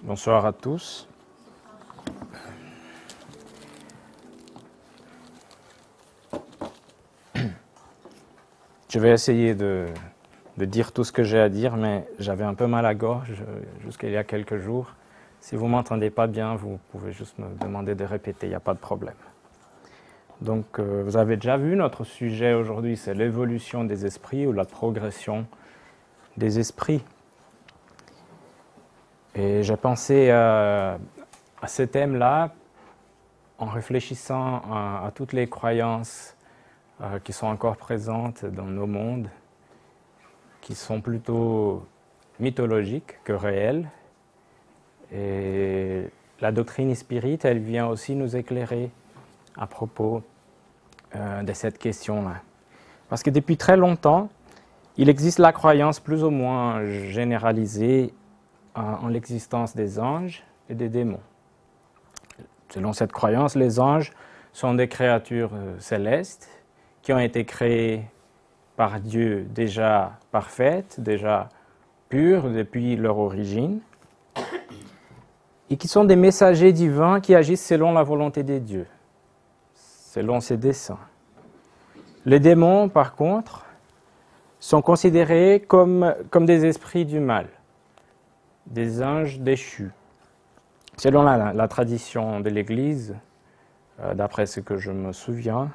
Bonsoir à tous. Je vais essayer de dire tout ce que j'ai à dire, mais j'avais un peu mal à la gorge jusqu'il y a quelques jours. Si vous ne m'entendez pas bien, vous pouvez juste me demander de répéter, il n'y a pas de problème. Donc, vous avez déjà vu, notre sujet aujourd'hui, c'est l'évolution des esprits ou la progression des esprits. Et j'ai pensé à ce thème-là en réfléchissant à toutes les croyances qui sont encore présentes dans nos mondes, qui sont plutôt mythologiques que réelles. Et la doctrine spirite, elle vient aussi nous éclairer à propos de cette question-là. Parce que depuis très longtemps, il existe la croyance plus ou moins généralisée en l'existence des anges et des démons. Selon cette croyance, les anges sont des créatures célestes qui ont été créées par Dieu déjà parfaites, déjà pures depuis leur origine, et qui sont des messagers divins qui agissent selon la volonté des dieux, selon ses desseins. Les démons, par contre, sont considérés comme des esprits du mal, des anges déchus. Selon la tradition de l'Église, d'après ce que je me souviens,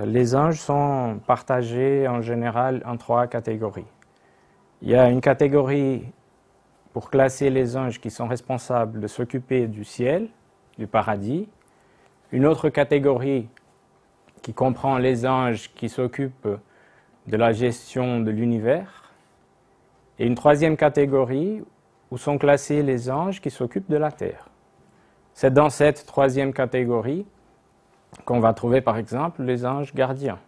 les anges sont partagés en général en 3 catégories. Il y a une catégorie pour classer les anges qui sont responsables de s'occuper du ciel, du paradis. Une autre catégorie qui comprend les anges qui s'occupent de la gestion de l'univers. Et une 3e catégorie où sont classés les anges qui s'occupent de la terre. C'est dans cette 3e catégorie qu'on va trouver par exemple les anges gardiens,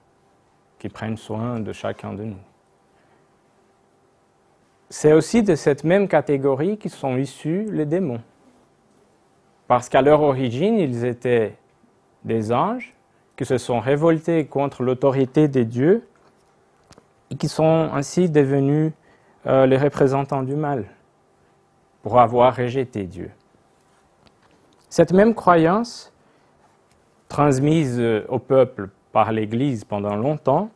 qui prennent soin de chacun de nous. C'est aussi de cette même catégorie qui sont issus les démons. Parce qu'à leur origine, ils étaient des anges qui se sont révoltés contre l'autorité des dieux et qui sont ainsi devenus les représentants du mal, pour avoir rejeté Dieu. Cette même croyance, transmise au peuple par l'Église pendant longtemps,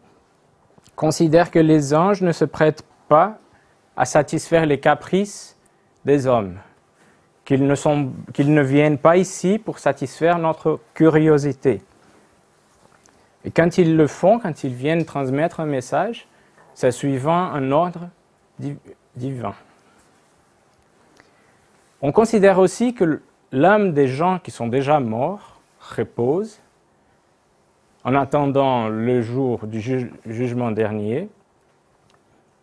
considère que les anges ne se prêtent pas à satisfaire les caprices des hommes, qu'ils ne viennent pas ici pour satisfaire notre curiosité. Et quand ils le font, quand ils viennent transmettre un message, c'est suivant un ordre divin. On considère aussi que l'âme des gens qui sont déjà morts repose en attendant le jour du jugement dernier,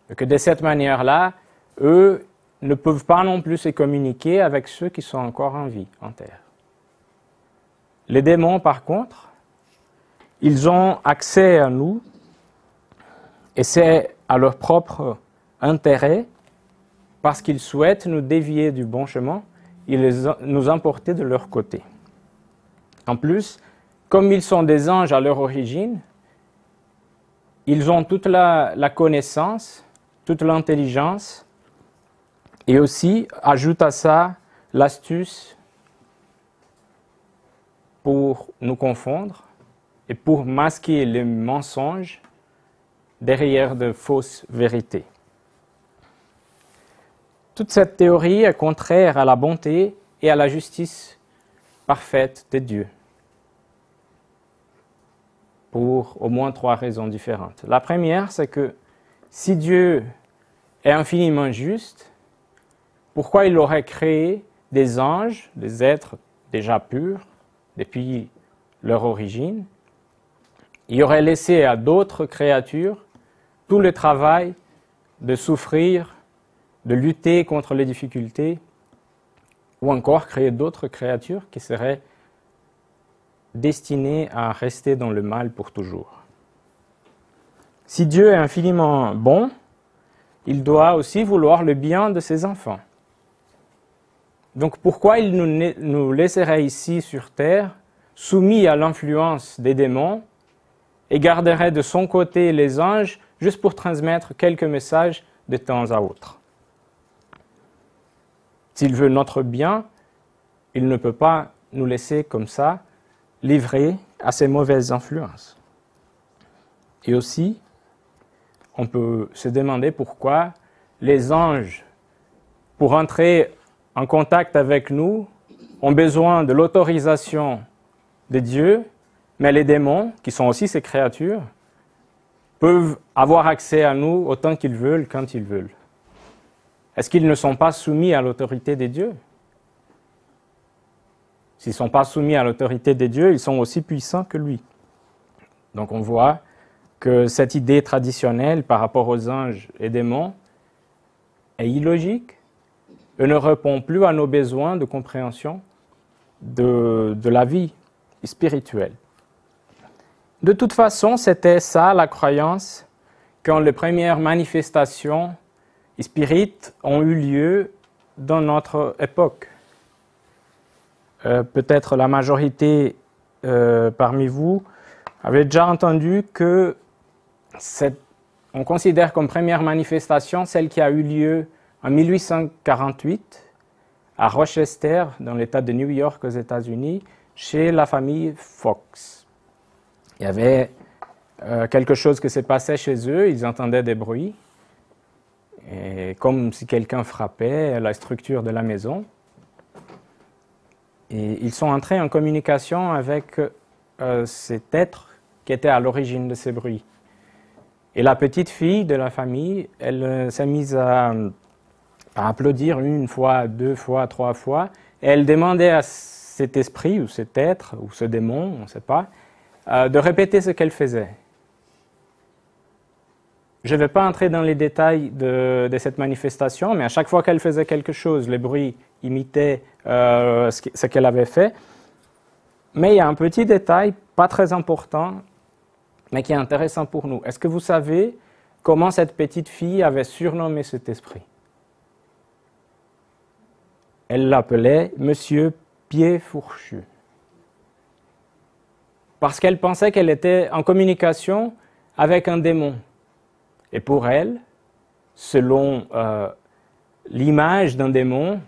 et que de cette manière-là, eux ne peuvent pas non plus se communiquer avec ceux qui sont encore en vie, en terre. Les démons, par contre, ils ont accès à nous, et c'est à leur propre intérêt, parce qu'ils souhaitent nous dévier du bon chemin, ils nous emporter de leur côté. En plus, comme ils sont des anges à leur origine, ils ont toute la connaissance, toute l'intelligence, et aussi, ajoute à ça, l'astuce pour nous confondre et pour masquer les mensonges derrière de fausses vérités. Toute cette théorie est contraire à la bonté et à la justice parfaite de Dieu, pour au moins 3 raisons différentes. La première, c'est que si Dieu est infiniment juste, pourquoi il aurait créé des anges, des êtres déjà purs, depuis leur origine? Il aurait laissé à d'autres créatures tout le travail de souffrir, de lutter contre les difficultés, ou encore créer d'autres créatures qui seraient destinées à rester dans le mal pour toujours. Si Dieu est infiniment bon, il doit aussi vouloir le bien de ses enfants. Donc pourquoi il nous laisserait ici sur terre, soumis à l'influence des démons, et garderait de son côté les anges juste pour transmettre quelques messages de temps à autre? S'il veut notre bien, il ne peut pas nous laisser comme ça, livrés à ces mauvaises influences. Et aussi, on peut se demander pourquoi les anges, pour entrer en contact avec nous, ont besoin de l'autorisation de Dieu, mais les démons, qui sont aussi ces créatures, peuvent avoir accès à nous autant qu'ils veulent, quand ils veulent. Est-ce qu'ils ne sont pas soumis à l'autorité des dieux? S'ils ne sont pas soumis à l'autorité des dieux, ils sont aussi puissants que lui. Donc on voit que cette idée traditionnelle par rapport aux anges et démons est illogique et ne répond plus à nos besoins de compréhension de la vie spirituelle. De toute façon, c'était ça la croyance quand les premières manifestations spirites ont eu lieu dans notre époque. Peut-être la majorité parmi vous avait déjà entendu que on considère comme première manifestation celle qui a eu lieu en 1848 à Rochester, dans l'État de New York aux États-Unis, chez la famille Fox. Il y avait quelque chose qui se passait chez eux, ils entendaient des bruits, et comme si quelqu'un frappait la structure de la maison. Et ils sont entrés en communication avec cet être qui était à l'origine de ces bruits. Et la petite fille de la famille, elle s'est mise à applaudir une fois, deux fois, trois fois, et elle demandait à cet esprit, ou cet être, ou ce démon, on ne sait pas, de répéter ce qu'elle faisait. Je ne vais pas entrer dans les détails de cette manifestation, mais à chaque fois qu'elle faisait quelque chose, les bruits imitaient ce qu'elle avait fait. Mais il y a un petit détail, pas très important, mais qui est intéressant pour nous. Est-ce que vous savez comment cette petite fille avait surnommé cet esprit? Elle l'appelait Monsieur Pied Fourchu. Parce qu'elle pensait qu'elle était en communication avec un démon. Et pour elle, selon l'image d'un démon,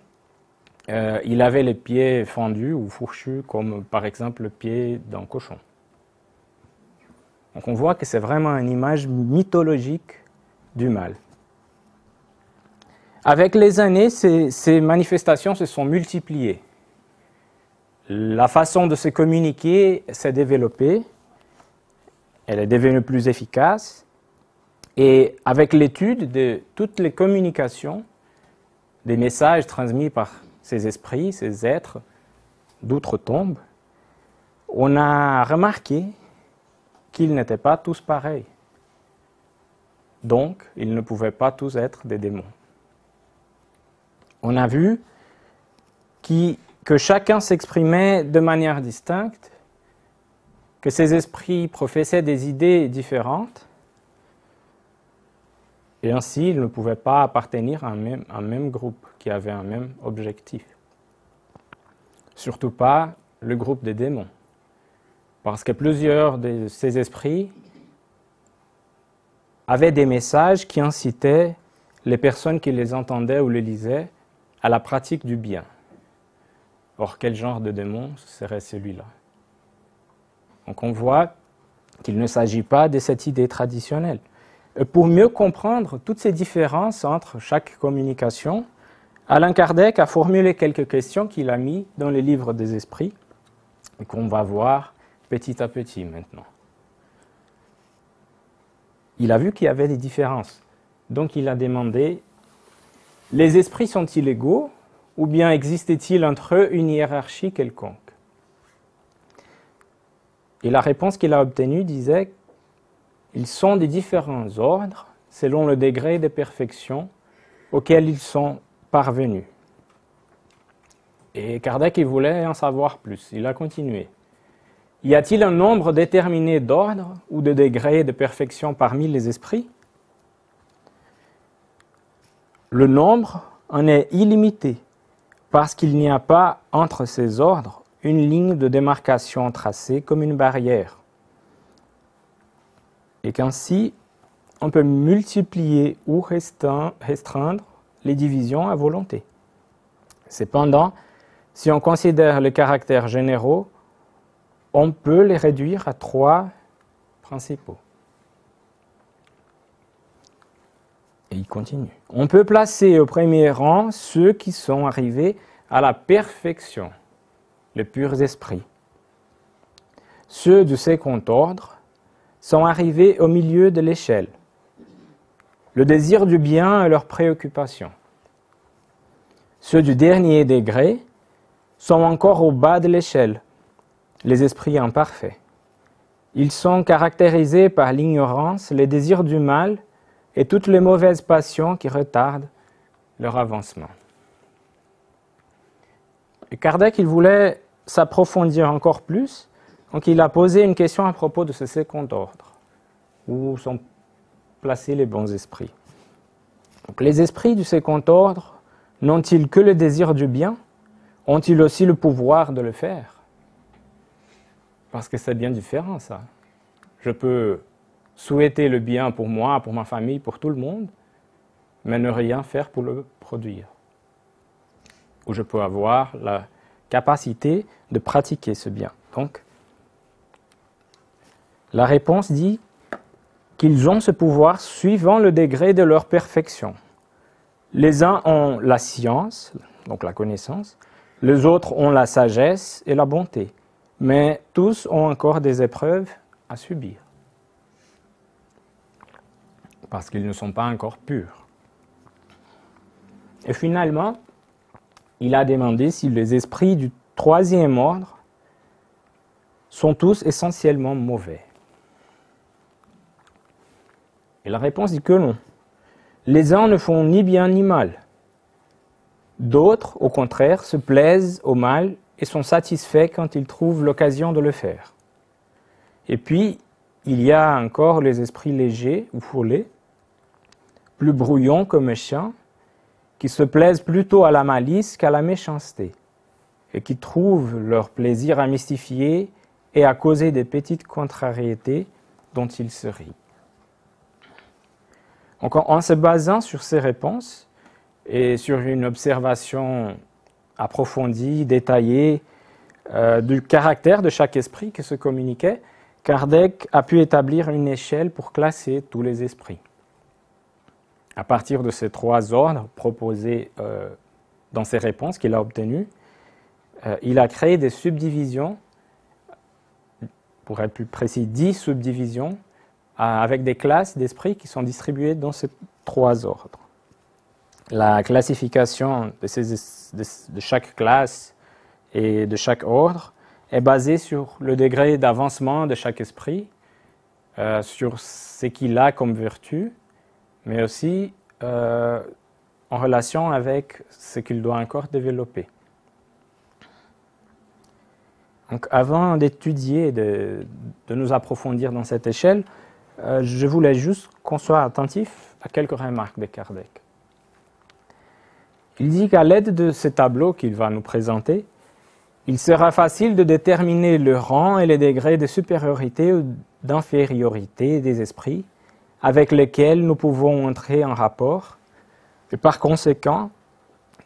il avait les pieds fendus ou fourchus, comme par exemple le pied d'un cochon. Donc on voit que c'est vraiment une image mythologique du mal. Avec les années, ces manifestations se sont multipliées. La façon de se communiquer s'est développée, elle est devenue plus efficace, et avec l'étude de toutes les communications, des messages transmis par ces esprits, ces êtres d'outre-tombe, on a remarqué qu'ils n'étaient pas tous pareils. Donc, ils ne pouvaient pas tous être des démons. On a vu que chacun s'exprimait de manière distincte, que ces esprits professaient des idées différentes, et ainsi ils ne pouvaient pas appartenir à un même groupe qui avait un même objectif. Surtout pas le groupe des démons, parce que plusieurs de ces esprits avaient des messages qui incitaient les personnes qui les entendaient ou les lisaient à la pratique du bien. Or, quel genre de démon serait celui-là? Donc on voit qu'il ne s'agit pas de cette idée traditionnelle. Et pour mieux comprendre toutes ces différences entre chaque communication, Allan Kardec a formulé quelques questions qu'il a mises dans les livres des esprits et qu'on va voir petit à petit maintenant. Il a vu qu'il y avait des différences. Donc il a demandé, les esprits sont-ils égaux ou bien existe-t-il entre eux une hiérarchie quelconque? Et la réponse qu'il a obtenue disait, ils sont des différents ordres selon le degré de perfection auquel ils sont parvenus. Et Kardec il voulait en savoir plus, il a continué. Y a-t-il un nombre déterminé d'ordres ou de degrés de perfection parmi les esprits? Le nombre en est illimité, parce qu'il n'y a pas entre ces ordres une ligne de démarcation tracée comme une barrière. Et qu'ainsi, on peut multiplier ou restreindre les divisions à volonté. Cependant, si on considère les caractères généraux, on peut les réduire à 3 principaux. Et il continue. On peut placer au premier rang ceux qui sont arrivés à la perfection, les purs esprits. Ceux du second ordre sont arrivés au milieu de l'échelle. Le désir du bien est leur préoccupation. Ceux du dernier degré sont encore au bas de l'échelle, les esprits imparfaits. Ils sont caractérisés par l'ignorance, les désirs du mal et toutes les mauvaises passions qui retardent leur avancement. Et Kardec, il voulait s'approfondir encore plus, donc il a posé une question à propos de ce second ordre, où sont placés les bons esprits. Donc, les esprits du second ordre n'ont-ils que le désir du bien? Ont-ils aussi le pouvoir de le faire? Parce que c'est bien différent, ça. Je peux souhaiter le bien pour moi, pour ma famille, pour tout le monde, mais ne rien faire pour le produire. Ou je peux avoir la capacité de pratiquer ce bien. Donc, la réponse dit qu'ils ont ce pouvoir suivant le degré de leur perfection. Les uns ont la science, donc la connaissance, les autres ont la sagesse et la bonté, mais tous ont encore des épreuves à subir, parce qu'ils ne sont pas encore purs. Et finalement, il a demandé si les esprits du troisième ordre sont tous essentiellement mauvais. Et la réponse dit que non. Les uns ne font ni bien ni mal. D'autres, au contraire, se plaisent au mal et sont satisfaits quand ils trouvent l'occasion de le faire. Et puis, il y a encore les esprits légers ou fourlés, plus brouillons que méchants, qui se plaisent plutôt à la malice qu'à la méchanceté, et qui trouvent leur plaisir à mystifier et à causer des petites contrariétés dont ils se rient. Donc, en se basant sur ces réponses et sur une observation approfondie, détaillée du caractère de chaque esprit qui se communiquait, Kardec a pu établir une échelle pour classer tous les esprits. À partir de ces 3 ordres proposés dans ces réponses qu'il a obtenues, il a créé des subdivisions, pour être plus précis, 10 subdivisions, avec des classes d'esprits qui sont distribuées dans ces 3 ordres. La classification de chaque classe et de chaque ordre est basée sur le degré d'avancement de chaque esprit, sur ce qu'il a comme vertu, mais aussi en relation avec ce qu'il doit encore développer. Donc, avant d'étudier, de nous approfondir dans cette échelle, je voulais juste qu'on soit attentif à quelques remarques de Kardec. Il dit qu'à l'aide de ce tableau qu'il va nous présenter, il sera facile de déterminer le rang et les degrés de supériorité ou d'infériorité des esprits avec lesquels nous pouvons entrer en rapport, et par conséquent,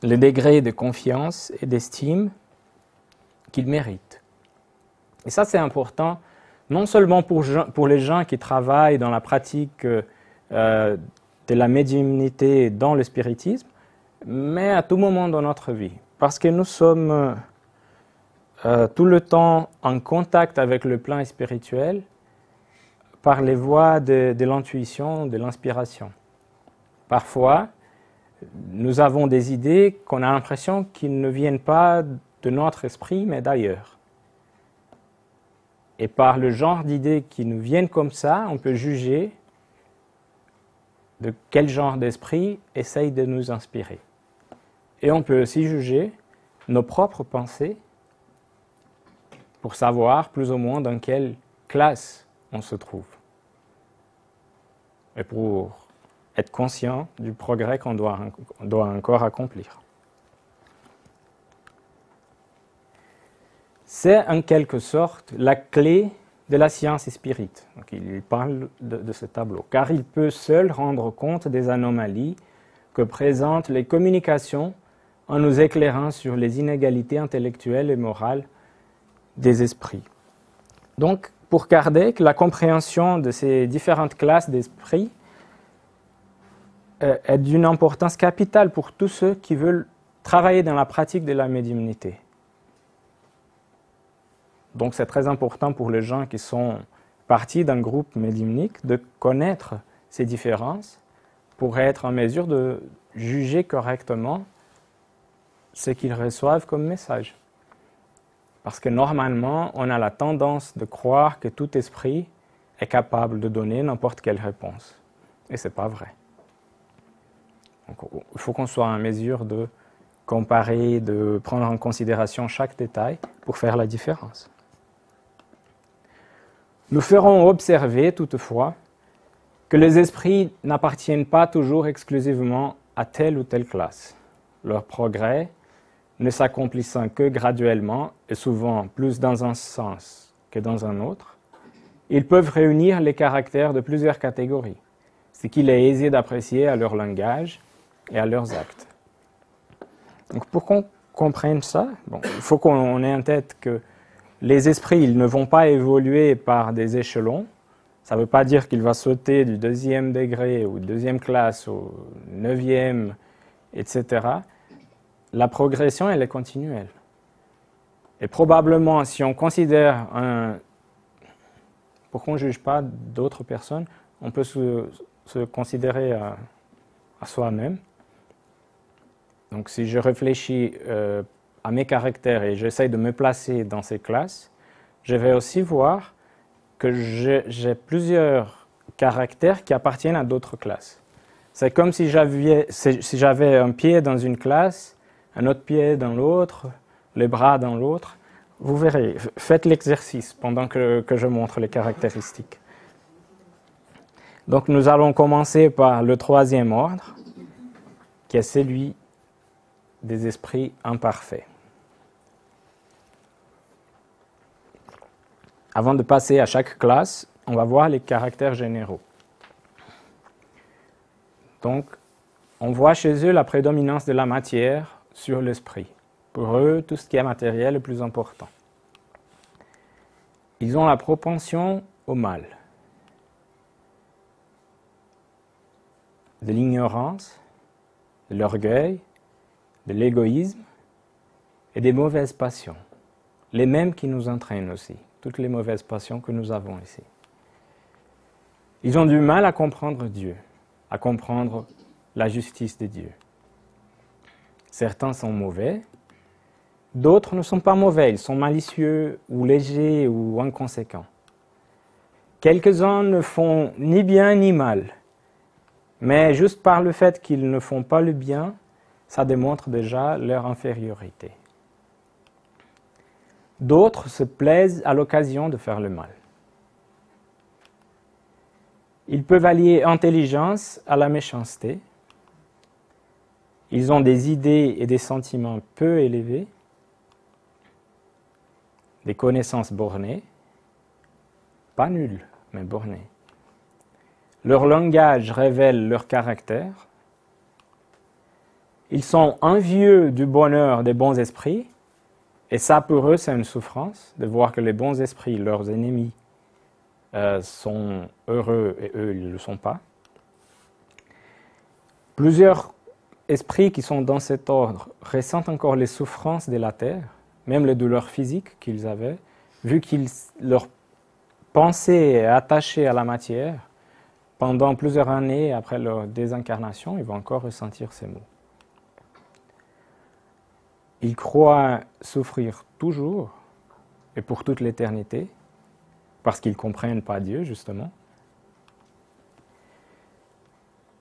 le degré de confiance et d'estime qu'ils méritent. Et ça, c'est important, non seulement pour les gens qui travaillent dans la pratique de la médiumnité dans le spiritisme, mais à tout moment dans notre vie. Parce que nous sommes tout le temps en contact avec le plan spirituel par les voies de l'intuition, de l'inspiration. Parfois, nous avons des idées qu'on a l'impression qu'ils ne viennent pas de notre esprit, mais d'ailleurs. Et par le genre d'idées qui nous viennent comme ça, on peut juger de quel genre d'esprit essaye de nous inspirer. Et on peut aussi juger nos propres pensées pour savoir plus ou moins dans quelle classe on se trouve. Et pour être conscient du progrès qu'on doit encore accomplir. C'est en quelque sorte la clé de la science spirite. Donc, il parle de ce tableau, car il peut seul rendre compte des anomalies que présentent les communications en nous éclairant sur les inégalités intellectuelles et morales des esprits. Donc, pour Kardec, la compréhension de ces différentes classes d'esprits est d'une importance capitale pour tous ceux qui veulent travailler dans la pratique de la médiumnité. Donc c'est très important pour les gens qui sont partie d'un groupe médiumnique de connaître ces différences pour être en mesure de juger correctement ce qu'ils reçoivent comme message. Parce que normalement, on a la tendance de croire que tout esprit est capable de donner n'importe quelle réponse. Et ce n'est pas vrai. Donc, il faut qu'on soit en mesure de comparer, de prendre en considération chaque détail pour faire la différence. Nous ferons observer toutefois que les esprits n'appartiennent pas toujours exclusivement à telle ou telle classe. Leur progrès ne s'accomplissant que graduellement et souvent plus dans un sens que dans un autre, ils peuvent réunir les caractères de plusieurs catégories, ce qu'il est aisé d'apprécier à leur langage et à leurs actes. Donc pour qu'on comprenne ça, il faut qu'on ait en tête que les esprits ils ne vont pas évoluer par des échelons. Ça ne veut pas dire qu'il va sauter du 2e degré ou 2e classe au 9e, etc. La progression, elle est continuelle. Et probablement, si on considère pour qu'on ne juge pas d'autres personnes, on peut se considérer à soi-même. Donc si je réfléchis à mes caractères et j'essaie de me placer dans ces classes, je vais aussi voir que j'ai plusieurs caractères qui appartiennent à d'autres classes. C'est comme si j'avais un pied dans une classe, un autre pied dans l'autre, les bras dans l'autre. Vous verrez, faites l'exercice pendant que je montre les caractéristiques. Donc nous allons commencer par le 3e ordre, qui est celui des esprits imparfaits. Avant de passer à chaque classe, on va voir les caractères généraux. Donc, on voit chez eux la prédominance de la matière sur l'esprit. Pour eux, tout ce qui est matériel est plus important. Ils ont la propension au mal, de l'ignorance, de l'orgueil, de l'égoïsme et des mauvaises passions, les mêmes qui nous entraînent aussi, toutes les mauvaises passions que nous avons ici. Ils ont du mal à comprendre Dieu, à comprendre la justice de Dieu. Certains sont mauvais, d'autres ne sont pas mauvais, ils sont malicieux ou légers ou inconséquents. Quelques-uns ne font ni bien ni mal, mais juste par le fait qu'ils ne font pas le bien, ça démontre déjà leur infériorité. D'autres se plaisent à l'occasion de faire le mal. Ils peuvent allier intelligence à la méchanceté. Ils ont des idées et des sentiments peu élevés, des connaissances bornées, pas nulles, mais bornées. Leur langage révèle leur caractère. Ils sont envieux du bonheur des bons esprits, et ça pour eux c'est une souffrance de voir que les bons esprits, leurs ennemis, sont heureux et eux ils ne le sont pas. Plusieurs esprits qui sont dans cet ordre ressentent encore les souffrances de la terre, même les douleurs physiques qu'ils avaient, vu que leur pensée est attachée à la matière. Pendant plusieurs années après leur désincarnation, ils vont encore ressentir ces maux. Ils croient souffrir toujours et pour toute l'éternité, parce qu'ils ne comprennent pas Dieu, justement.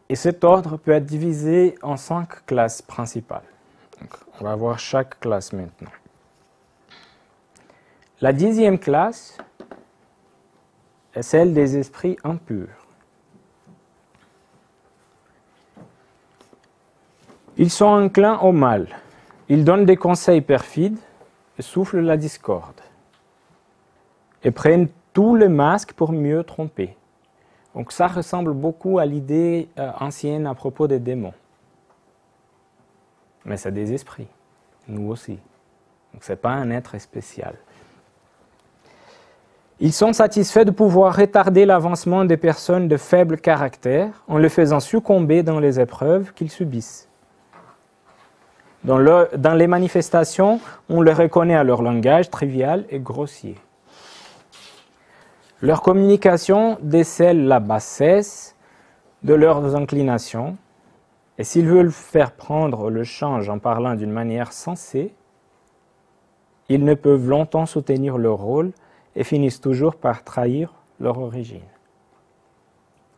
Et cet ordre peut être divisé en 5 classes principales. Donc, on va voir chaque classe maintenant. La 10e classe est celle des esprits impurs. Ils sont enclins au mal. Ils donnent des conseils perfides et soufflent la discorde. Et prennent tous les masques pour mieux tromper. Donc ça ressemble beaucoup à l'idée ancienne à propos des démons. mais c'est des esprits, nous aussi. Donc ce n'est pas un être spécial. Ils sont satisfaits de pouvoir retarder l'avancement des personnes de faible caractère en les faisant succomber dans les épreuves qu'ils subissent. Dans les manifestations, on les reconnaît à leur langage trivial et grossier. Leur communication décèle la bassesse de leurs inclinations, et s'ils veulent faire prendre le change en parlant d'une manière sensée, ils ne peuvent longtemps soutenir leur rôle et finissent toujours par trahir leur origine.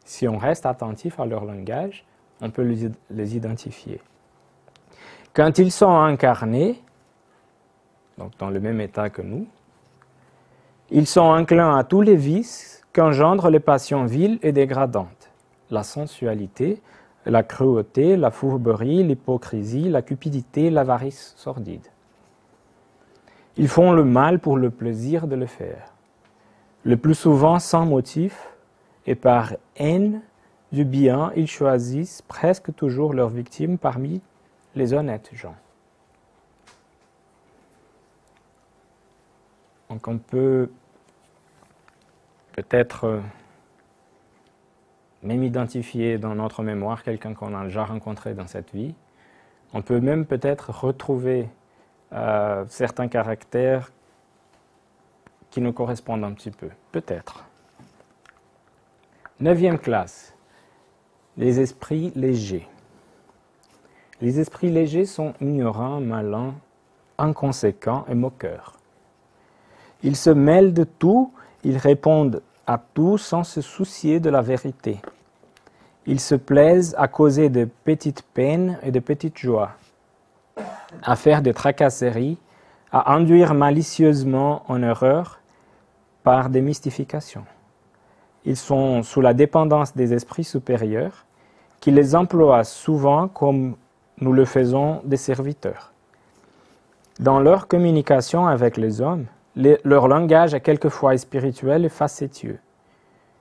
Si on reste attentif à leur langage, on peut les identifier. Quand ils sont incarnés, donc dans le même état que nous, ils sont inclins à tous les vices qu'engendrent les passions viles et dégradantes, la sensualité, la cruauté, la fourberie, l'hypocrisie, la cupidité, l'avarice sordide. Ils font le mal pour le plaisir de le faire, le plus souvent sans motif, et par haine du bien, ils choisissent presque toujours leurs victimes parmi les honnêtes gens. Donc on peut peut-être même identifier dans notre mémoire quelqu'un qu'on a déjà rencontré dans cette vie. On peut même peut-être retrouver certains caractères qui nous correspondent un petit peu, peut-être. 9e classe, les esprits légers. Les esprits légers sont ignorants, malins, inconséquents et moqueurs. Ils se mêlent de tout, ils répondent à tout sans se soucier de la vérité. Ils se plaisent à causer de petites peines et de petites joies, à faire des tracasseries, à induire malicieusement en erreur par des mystifications. Ils sont sous la dépendance des esprits supérieurs qui les emploient souvent comme nous le faisons des serviteurs. Dans leur communication avec les hommes, leur langage est quelquefois spirituel et facétieux,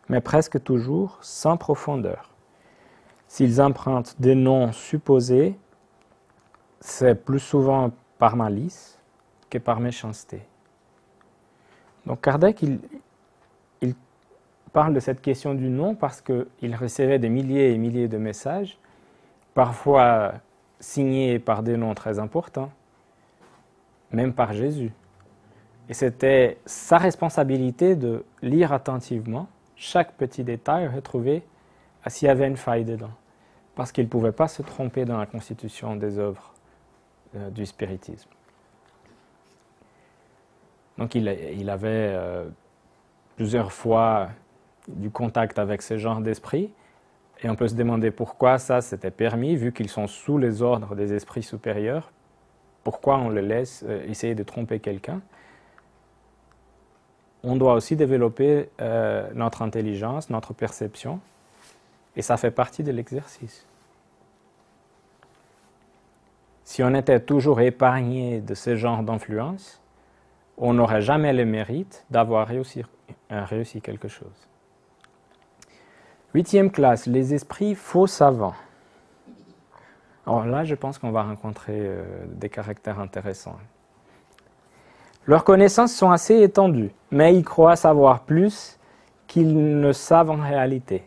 mais presque toujours sans profondeur. S'ils empruntent des noms supposés, c'est plus souvent par malice que par méchanceté. Donc Kardec, il parle de cette question du nom parce qu'il recevait des milliers et milliers de messages, parfois signés par des noms très importants, même par Jésus. Et c'était sa responsabilité de lire attentivement chaque petit détail et retrouver s'il y avait une faille dedans. Parce qu'il ne pouvait pas se tromper dans la constitution des œuvres du spiritisme. Donc il avait plusieurs fois du contact avec ce genre d'esprit. Et on peut se demander pourquoi ça c'était permis, vu qu'ils sont sous les ordres des esprits supérieurs. Pourquoi on les laisse essayer de tromper quelqu'un? On doit aussi développer notre intelligence, notre perception, et ça fait partie de l'exercice. Si on était toujours épargné de ce genre d'influence, on n'aurait jamais le mérite d'avoir réussi quelque chose. 8e classe, les esprits faux savants. Alors là, je pense qu'on va rencontrer des caractères intéressants. Leurs connaissances sont assez étendues, mais ils croient savoir plus qu'ils ne savent en réalité.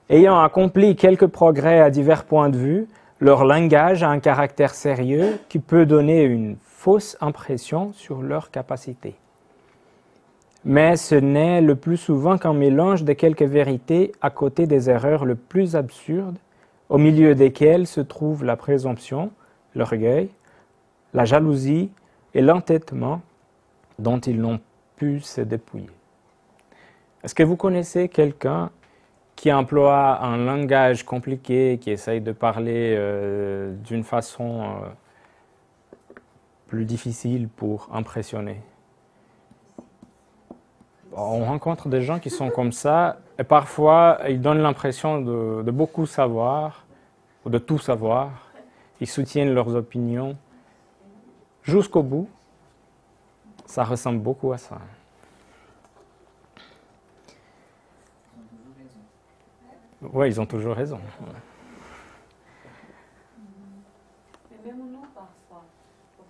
Ayant accompli quelques progrès à divers points de vue, leur langage a un caractère sérieux qui peut donner une fausse impression sur leurs capacités. Mais ce n'est le plus souvent qu'un mélange de quelques vérités à côté des erreurs les plus absurdes, au milieu desquelles se trouvent la présomption, l'orgueil, la jalousie et l'entêtement dont ils n'ont pu se dépouiller. Est-ce que vous connaissez quelqu'un qui emploie un langage compliqué, qui essaye de parler d'une façon plus difficile pour impressionner? On rencontre des gens qui sont comme ça, et parfois ils donnent l'impression de beaucoup savoir, ou de tout savoir. Ils soutiennent leurs opinions jusqu'au bout. Ça ressemble beaucoup à ça. Oui, ils ont toujours raison.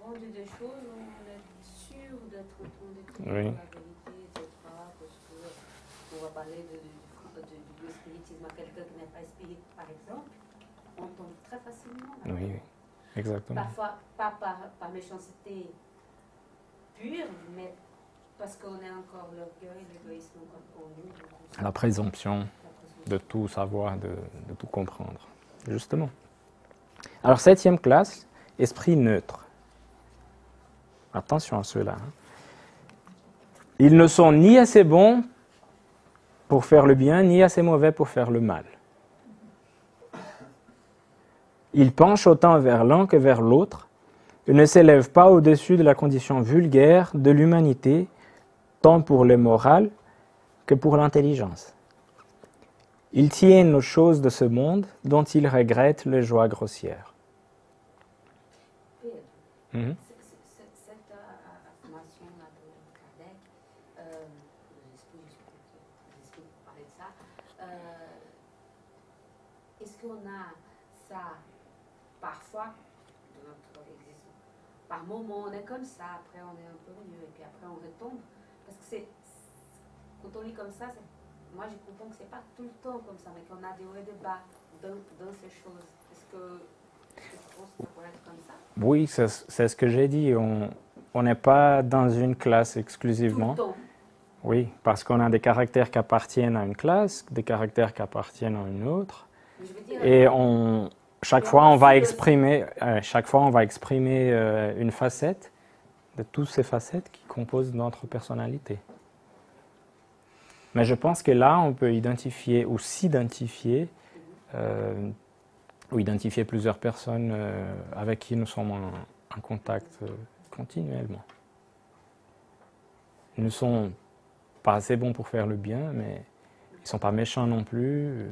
vendu des choses, on est sûr d'être en train d'écrire Oui. la vérité, etc. Parce qu'on va parler du spiritisme à quelqu'un qui n'est pas spirit, par exemple, on tombe très facilement. Oui, exactement. Parfois, pas par méchanceté pure, mais parce qu'on est encore l'orgueil, l'égoïsme en nous. La présomption de tout savoir, de tout comprendre, justement. Alors, 7e classe, esprit neutre. Attention à ceux-là. Ils ne sont ni assez bons pour faire le bien, ni assez mauvais pour faire le mal. Ils penchent autant vers l'un que vers l'autre et ne s'élèvent pas au-dessus de la condition vulgaire de l'humanité, tant pour le moral que pour l'intelligence. Ils tiennent aux choses de ce monde dont ils regrettent les joies grossières. Cette affirmation-là de Kardec, j'espère parler de ça, est-ce qu'on a ça parfois dans notre existence? Par moment, on est comme ça, après on est un peu mieux, et puis après on retombe. Parce que quand on lit comme ça, moi je comprends que c'est pas tout le temps comme ça, mais qu'on a des hauts et des bas dans ces choses. Est-ce que tu penses que ça pourrait être comme ça? Oui, c'est ce que j'ai dit. On n'est pas dans une classe exclusivement. Tout le temps. Oui, parce qu'on a des caractères qui appartiennent à une classe, des caractères qui appartiennent à une autre. Je veux dire, Et chaque fois, on va exprimer une facette de toutes ces facettes qui composent notre personnalité. Mais je pense que là, on peut identifier ou s'identifier ou identifier plusieurs personnes avec qui nous sommes en contact continuellement. Ils ne sont pas assez bons pour faire le bien, mais ils ne sont pas méchants non plus, ils ne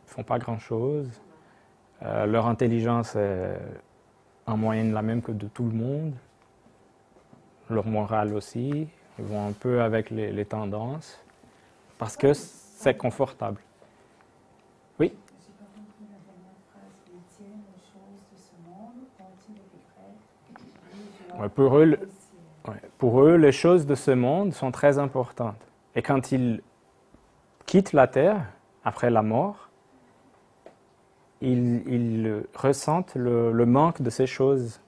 font pas grand-chose. Leur intelligence est en moyenne la même que de tout le monde. Leur morale aussi. Ils vont un peu avec les tendances parce que c'est confortable. Oui? J'ai pas compris la dernière phrase. Ils tiennent les choses de ce monde dont ils regrettent. Pour eux, les choses de ce monde sont très importantes. Et quand ils quittent la terre, après la mort, ils ressentent le manque de ces choses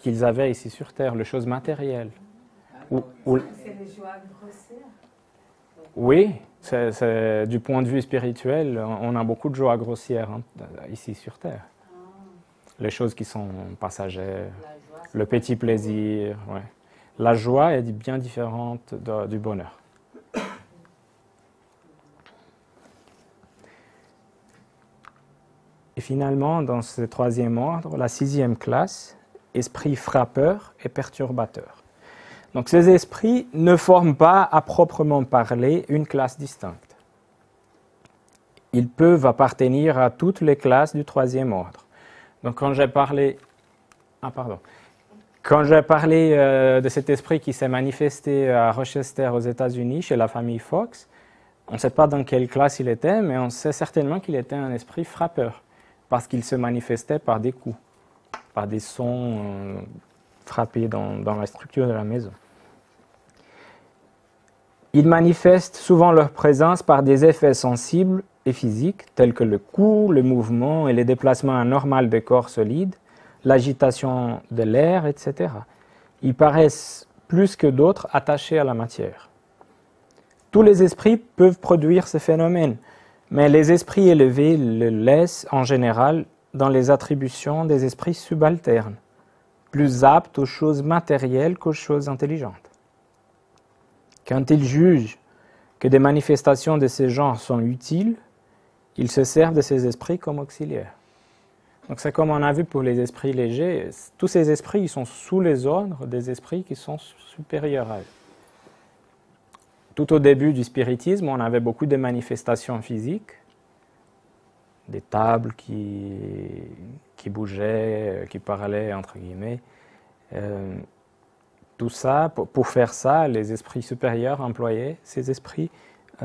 qu'ils avaient ici sur terre, les choses matérielles. C'est les joies grossières. Oui, du point de vue spirituel, on a beaucoup de joies grossières ici sur terre. Les choses qui sont passagères, le petit plaisir. Ouais. La joie est bien différente du bonheur. Et finalement, dans ce 3e ordre, la 6e classe, esprit frappeur et perturbateur. Donc ces esprits ne forment pas à proprement parler une classe distincte. Ils peuvent appartenir à toutes les classes du 3e ordre. Donc quand j'ai parlé de cet esprit qui s'est manifesté à Rochester aux États-Unis, chez la famille Fox, on ne sait pas dans quelle classe il était, mais on sait certainement qu'il était un esprit frappeur, parce qu'il se manifestait par des coups, par des sons frappés dans la structure de la maison. Ils manifestent souvent leur présence par des effets sensibles et physiques, tels que le coup, le mouvement et les déplacements anormaux des corps solides, l'agitation de l'air, etc. Ils paraissent plus que d'autres attachés à la matière. Tous les esprits peuvent produire ce phénomène, mais les esprits élevés le laissent en général dans les attributions des esprits subalternes, plus aptes aux choses matérielles qu'aux choses intelligentes. Quand ils jugent que des manifestations de ces genres sont utiles, ils se servent de ces esprits comme auxiliaires. Donc c'est comme on a vu pour les esprits légers, tous ces esprits ils sont sous les ordres des esprits qui sont supérieurs à eux. Tout au début du spiritisme, on avait beaucoup de manifestations physiques, des tables qui bougeaient, qui parlaient, entre guillemets. Tout ça, pour faire ça, les esprits supérieurs employaient ces esprits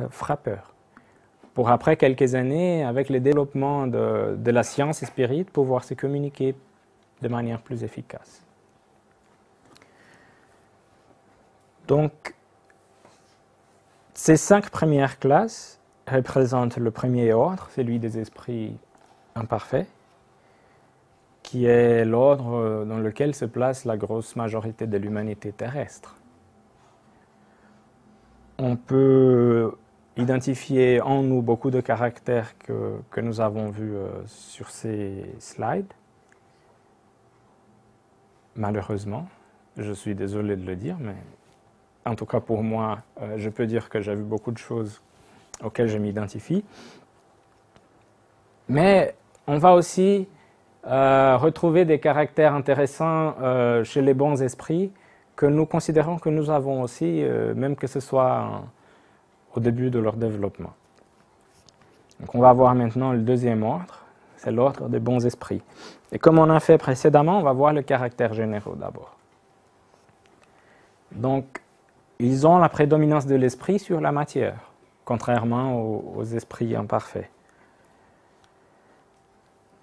frappeurs. Pour après quelques années, avec le développement de la science spirit, pouvoir se communiquer de manière plus efficace. Donc, ces 5 premières classes représentent le premier ordre, celui des esprits imparfaits, qui est l'ordre dans lequel se place la grosse majorité de l'humanité terrestre. On peut identifier en nous beaucoup de caractères que nous avons vus sur ces slides. Malheureusement, je suis désolé de le dire, mais en tout cas pour moi, je peux dire que j'ai vu beaucoup de choses auxquelles je m'identifie. Mais on va aussi retrouver des caractères intéressants chez les bons esprits que nous considérons que nous avons aussi, même que ce soit au début de leur développement. Donc on va voir maintenant le deuxième ordre, c'est l'ordre des bons esprits. Et comme on a fait précédemment, on va voir le caractère généraux d'abord. Donc, ils ont la prédominance de l'esprit sur la matière, contrairement aux esprits imparfaits.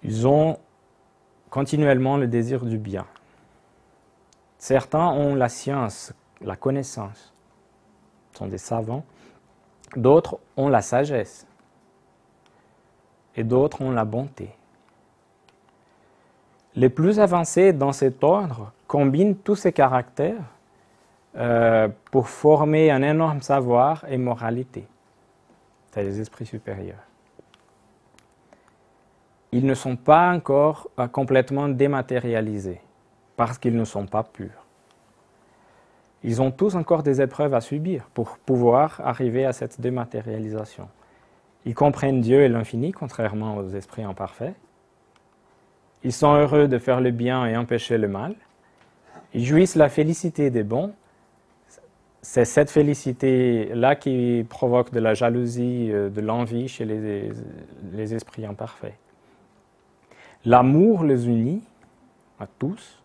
Ils ont continuellement le désir du bien. Certains ont la science, la connaissance, ce sont des savants. D'autres ont la sagesse. Et d'autres ont la bonté. Les plus avancés dans cet ordre combinent tous ces caractères pour former un énorme savoir et moralité. C'est les esprits supérieurs. Ils ne sont pas encore complètement dématérialisés parce qu'ils ne sont pas purs. Ils ont tous encore des épreuves à subir pour pouvoir arriver à cette dématérialisation. Ils comprennent Dieu et l'infini, contrairement aux esprits imparfaits. Ils sont heureux de faire le bien et empêcher le mal. Ils jouissent la félicité des bons. C'est cette félicité-là qui provoque de la jalousie, de l'envie chez les esprits imparfaits. L'amour les unit à tous.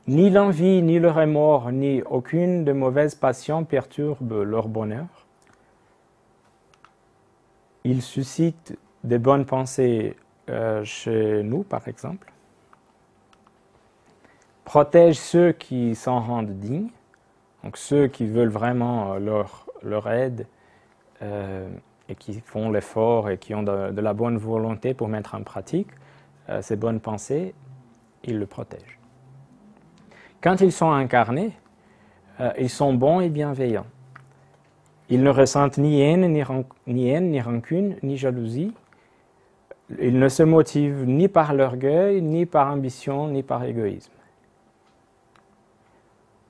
Ni l'envie, ni le remords, ni aucune de mauvaise passion perturbe leur bonheur. Ils suscitent des bonnes pensées chez nous, par exemple. Protègent ceux qui s'en rendent dignes, donc ceux qui veulent vraiment leur aide et qui font l'effort et qui ont de la bonne volonté pour mettre en pratique ces bonnes pensées, ils le protègent. Quand ils sont incarnés, ils sont bons et bienveillants. Ils ne ressentent ni haine, ni rancune, ni jalousie. Ils ne se motivent ni par l'orgueil, ni par ambition, ni par égoïsme.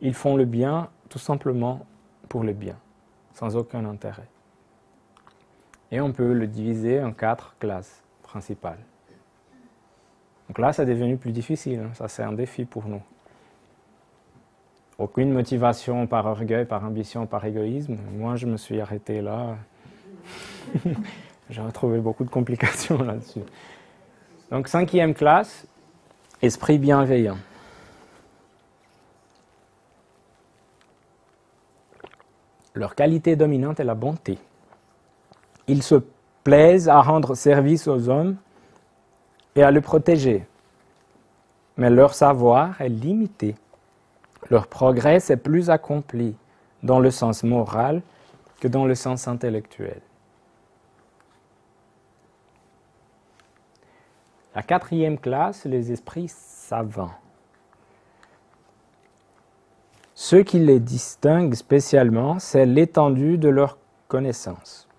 Ils font le bien tout simplement pour le bien, sans aucun intérêt. Et on peut le diviser en 4 classes principales. Donc là, c'est devenu plus difficile, hein. Ça c'est un défi pour nous. Aucune motivation par orgueil, par ambition, par égoïsme. Moi, je me suis arrêté là. J'ai retrouvé beaucoup de complications là-dessus. Donc, 5e classe, esprit bienveillant. Leur qualité dominante est la bonté. Ils se plaisent à rendre service aux hommes et à les protéger. Mais leur savoir est limité. Leur progrès est plus accompli dans le sens moral que dans le sens intellectuel. La 4e classe, les esprits savants. Ce qui les distingue spécialement, c'est l'étendue de leur connaissance.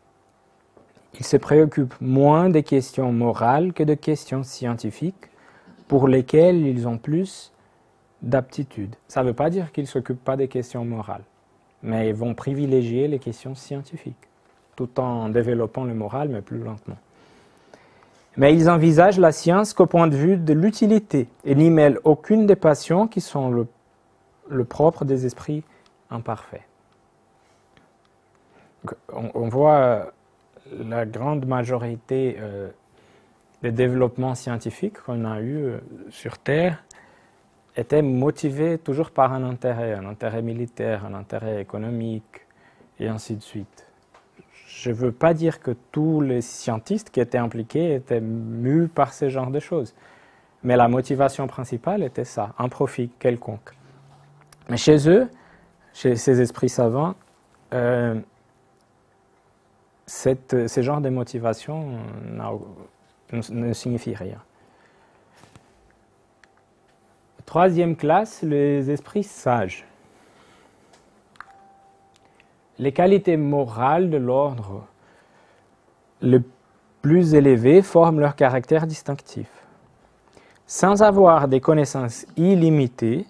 Ils se préoccupent moins des questions morales que de questions scientifiques pour lesquelles ils ont plus d'aptitude. Ça ne veut pas dire qu'ils ne s'occupent pas des questions morales, mais ils vont privilégier les questions scientifiques, tout en développant le moral, mais plus lentement. Mais ils envisagent la science qu'au point de vue de l'utilité et n'y mêlent aucune des passions qui sont le propre des esprits imparfaits. On voit la grande majorité des développements scientifiques qu'on a eus sur Terre étaient motivés toujours par un intérêt militaire, un intérêt économique, et ainsi de suite. Je ne veux pas dire que tous les scientifiques qui étaient impliqués étaient mus par ce genre de choses, mais la motivation principale était ça, un profit quelconque. Mais chez eux, chez ces esprits savants, ce genre de motivation ne signifie rien. Troisième classe, les esprits sages. Les qualités morales de l'ordre le plus élevé forment leur caractère distinctif. Sans avoir des connaissances illimitées,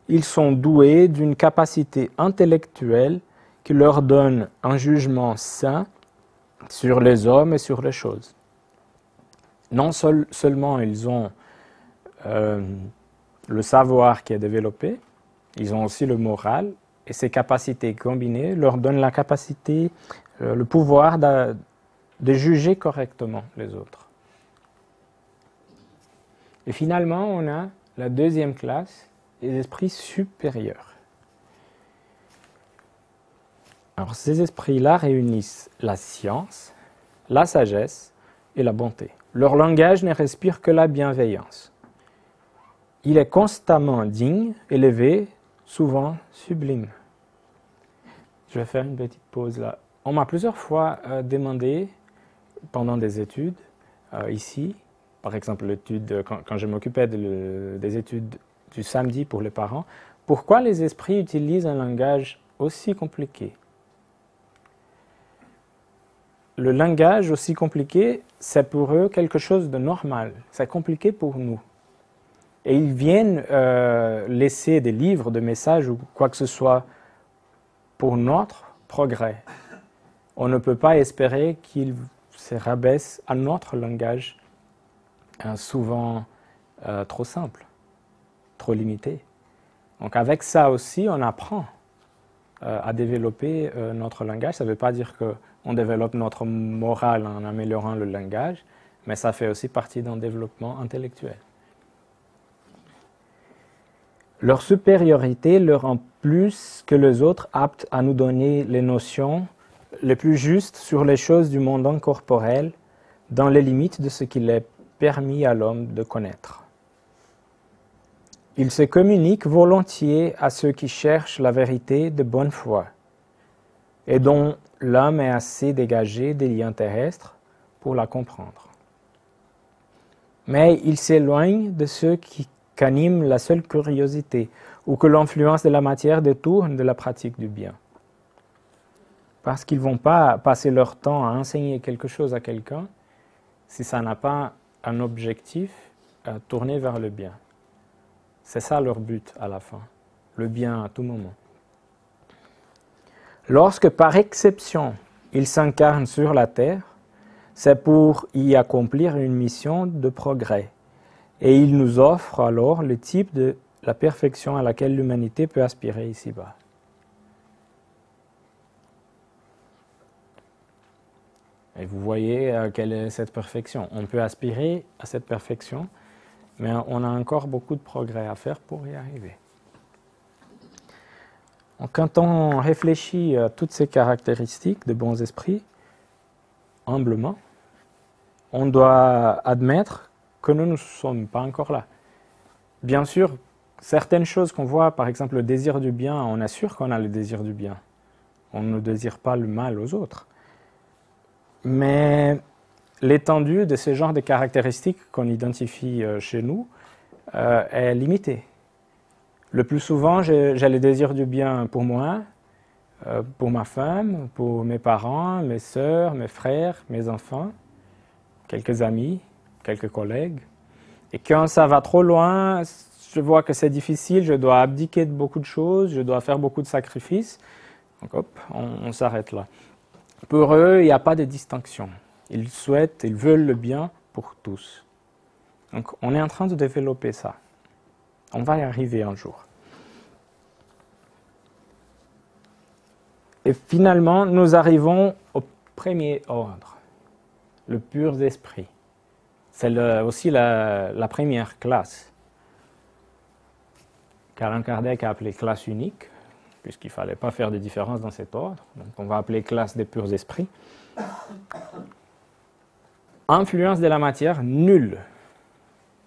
ils sont doués d'une capacité intellectuelle qui leur donne un jugement sain sur les hommes et sur les choses. Non seulement ils ont le savoir qui est développé, ils ont aussi le moral, et ces capacités combinées leur donnent la capacité, le pouvoir de juger correctement les autres. Et finalement, on a la deuxième classe, les esprits supérieurs. Alors, ces esprits-là réunissent la science, la sagesse et la bonté. Leur langage ne respire que la bienveillance. Il est constamment digne, élevé, souvent sublime. Je vais faire une petite pause là. On m'a plusieurs fois demandé, pendant des études, ici, par exemple l'étude, quand je m'occupais des études du samedi pour les parents, pourquoi les esprits utilisent un langage aussi compliqué? Le langage aussi compliqué, c'est pour eux quelque chose de normal. C'est compliqué pour nous. Et ils viennent laisser des livres, des messages ou quoi que ce soit pour notre progrès. On ne peut pas espérer qu'ils se rabaissent à notre langage, souvent trop simple, trop limité. Donc avec ça aussi, on apprend à développer notre langage. Ça ne veut pas dire qu'on développe notre morale en améliorant le langage, mais ça fait aussi partie d'un développement intellectuel. Leur supériorité leur rend plus que les autres aptes à nous donner les notions les plus justes sur les choses du monde incorporel dans les limites de ce qu'il est permis à l'homme de connaître. Ils se communiquent volontiers à ceux qui cherchent la vérité de bonne foi et dont l'âme est assez dégagée des liens terrestres pour la comprendre. Mais ils s'éloignent de ceux qu'anime la seule curiosité ou que l'influence de la matière détourne de la pratique du bien. Parce qu'ils ne vont pas passer leur temps à enseigner quelque chose à quelqu'un si ça n'a pas un objectif tourné vers le bien. C'est ça leur but à la fin, le bien à tout moment. Lorsque par exception ils s'incarnent sur la terre, c'est pour y accomplir une mission de progrès. Et ils nous offrent alors le type de la perfection à laquelle l'humanité peut aspirer ici-bas. Et vous voyez quelle est cette perfection. On peut aspirer à cette perfection, mais on a encore beaucoup de progrès à faire pour y arriver. Donc, quand on réfléchit à toutes ces caractéristiques de bons esprits, humblement, on doit admettre que nous ne sommes pas encore là. Bien sûr, certaines choses qu'on voit, par exemple le désir du bien, on assure qu'on a le désir du bien. On ne désire pas le mal aux autres. Mais l'étendue de ce genre de caractéristiques qu'on identifie chez nous est limitée. Le plus souvent, j'ai le désir du bien pour moi, pour ma femme, pour mes parents, mes sœurs, mes frères, mes enfants, quelques amis, quelques collègues. Et quand ça va trop loin, je vois que c'est difficile, je dois abdiquer de beaucoup de choses, je dois faire beaucoup de sacrifices. Donc hop, on s'arrête là. Pour eux, il n'y a pas de distinction. Ils souhaitent, ils veulent le bien pour tous. Donc on est en train de développer ça. On va y arriver un jour. Et finalement, nous arrivons au premier ordre, le pur d'esprit. C'est aussi la première classe, qu'Allan Kardec a appelé classe unique, puisqu'il ne fallait pas faire de différence dans cet ordre. Donc on va appeler classe des purs esprits. Influence de la matière nulle,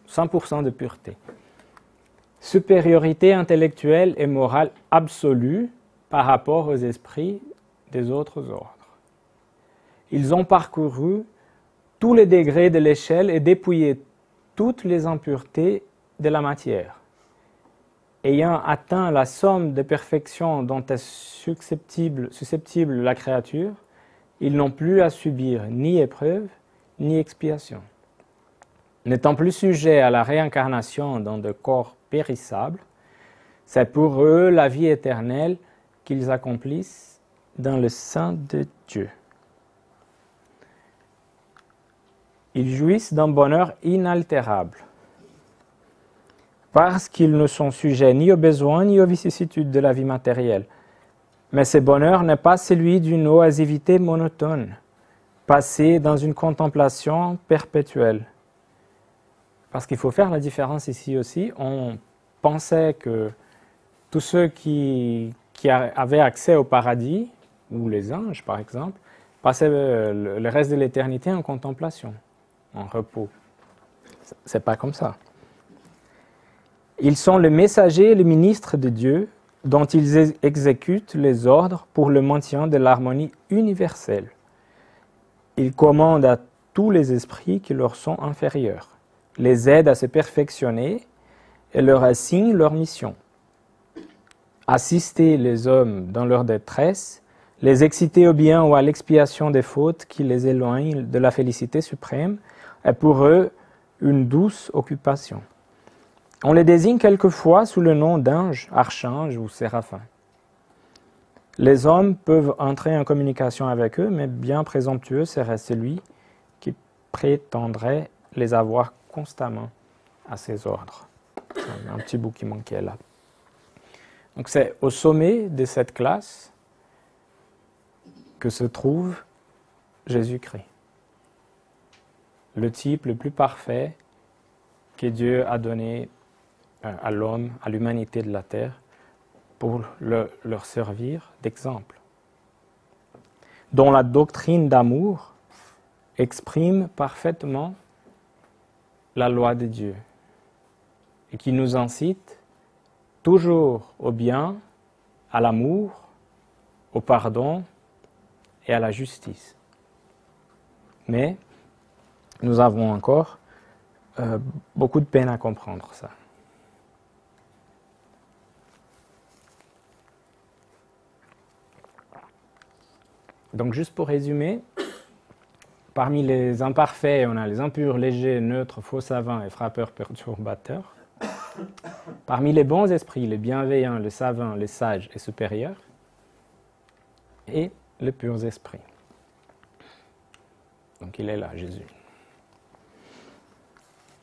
100% de pureté. Supériorité intellectuelle et morale absolue, par rapport aux esprits des autres ordres. Ils ont parcouru tous les degrés de l'échelle et dépouillé toutes les impuretés de la matière. Ayant atteint la somme de perfection dont est susceptible la créature, ils n'ont plus à subir ni épreuve, ni expiation. N'étant plus sujets à la réincarnation dans des corps périssables, c'est pour eux la vie éternelle qu'ils accomplissent dans le sein de Dieu. Ils jouissent d'un bonheur inaltérable, parce qu'ils ne sont sujets ni aux besoins ni aux vicissitudes de la vie matérielle. Mais ce bonheur n'est pas celui d'une oisivité monotone, passée dans une contemplation perpétuelle. Parce qu'il faut faire la différence ici aussi. On pensait que tous ceux qui avaient accès au paradis, ou les anges par exemple, passaient le reste de l'éternité en contemplation, en repos. C'est pas comme ça. Ils sont les messagers et les ministres de Dieu dont ils exécutent les ordres pour le maintien de l'harmonie universelle. Ils commandent à tous les esprits qui leur sont inférieurs, les aident à se perfectionner et leur assignent leur mission. Assister les hommes dans leur détresse, les exciter au bien ou à l'expiation des fautes qui les éloignent de la félicité suprême, est pour eux une douce occupation. On les désigne quelquefois sous le nom d'anges, archanges ou séraphins. Les hommes peuvent entrer en communication avec eux, mais bien présomptueux serait celui qui prétendrait les avoir constamment à ses ordres. Un petit bout qui manquait là. Donc c'est au sommet de cette classe que se trouve Jésus-Christ, le type le plus parfait que Dieu a donné à l'homme, à l'humanité de la terre, pour leur servir d'exemple, dont la doctrine d'amour exprime parfaitement la loi de Dieu et qui nous incite toujours au bien, à l'amour, au pardon et à la justice. Mais nous avons encore beaucoup de peine à comprendre ça. Donc juste pour résumer, parmi les imparfaits, on a les impurs, légers, neutres, faux savants et frappeurs perturbateurs. Parmi les bons esprits, les bienveillants, les savants, les sages et supérieurs. Et les purs esprits. Donc il est là, Jésus.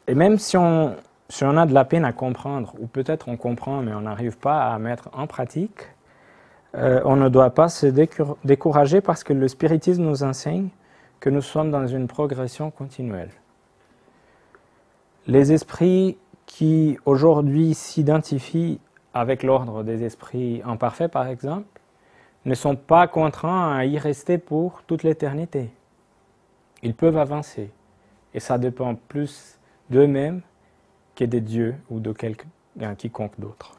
Et même si on a de la peine à comprendre, ou peut-être on comprend mais on n'arrive pas à mettre en pratique, on ne doit pas se décourager parce que le spiritisme nous enseigne que nous sommes dans une progression continuelle. Les esprits qui aujourd'hui s'identifient avec l'ordre des esprits imparfaits, par exemple, ne sont pas contraints à y rester pour toute l'éternité. Ils peuvent avancer. Et ça dépend plus d'eux-mêmes que de Dieu ou de quiconque d'autre.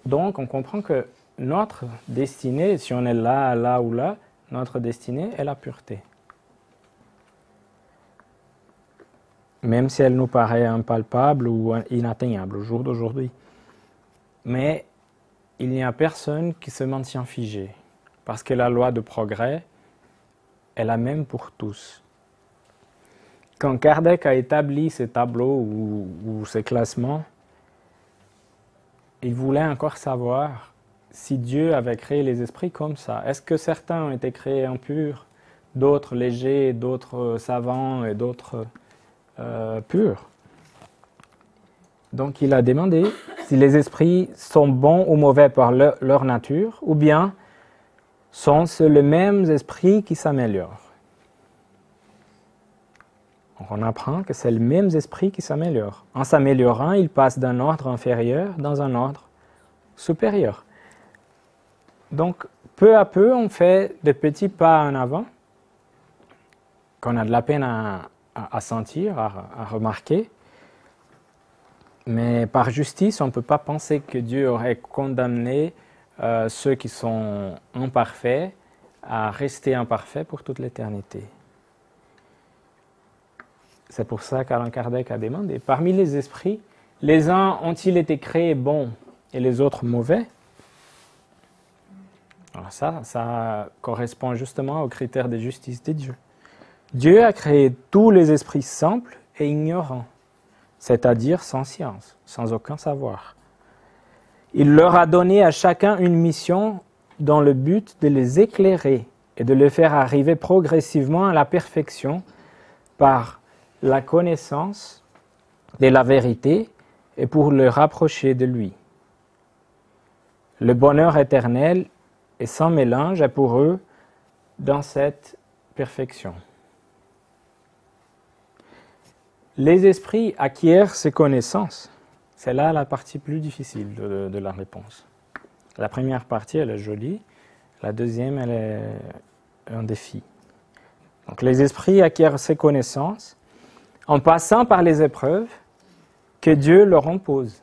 Donc, on comprend que notre destinée, si on est là, là ou là, notre destinée est la pureté. Même si elle nous paraît impalpable ou inatteignable au jour d'aujourd'hui. Mais il n'y a personne qui se maintient figé, parce que la loi de progrès est la même pour tous. Quand Kardec a établi ces tableaux ou ces classements, il voulait encore savoir si Dieu avait créé les esprits comme ça. Est-ce que certains ont été créés impurs, d'autres légers, d'autres savants et d'autres purs? Donc il a demandé si les esprits sont bons ou mauvais par leur nature, ou bien sont-ce les mêmes esprits qui s'améliorent. Donc on apprend que c'est les mêmes esprits qui s'améliorent. En s'améliorant, ils passent d'un ordre inférieur dans un ordre supérieur. Donc peu à peu, on fait des petits pas en avant, qu'on a de la peine à sentir, à remarquer. Mais par justice, on ne peut pas penser que Dieu aurait condamné ceux qui sont imparfaits à rester imparfaits pour toute l'éternité. C'est pour ça qu'Allan Kardec a demandé, parmi les esprits, les uns ont-ils été créés bons et les autres mauvais? Alors ça correspond justement aux critères de justice de Dieu. Dieu a créé tous les esprits simples et ignorants, c'est-à-dire sans science, sans aucun savoir. Il leur a donné à chacun une mission dans le but de les éclairer et de les faire arriver progressivement à la perfection par la connaissance de la vérité et pour le rapprocher de lui. Le bonheur éternel et sans mélange est pour eux dans cette perfection. Les esprits acquièrent ces connaissances. C'est là la partie plus difficile de la réponse. La première partie, elle est jolie. La deuxième, elle est un défi. Donc, les esprits acquièrent ces connaissances en passant par les épreuves que Dieu leur impose.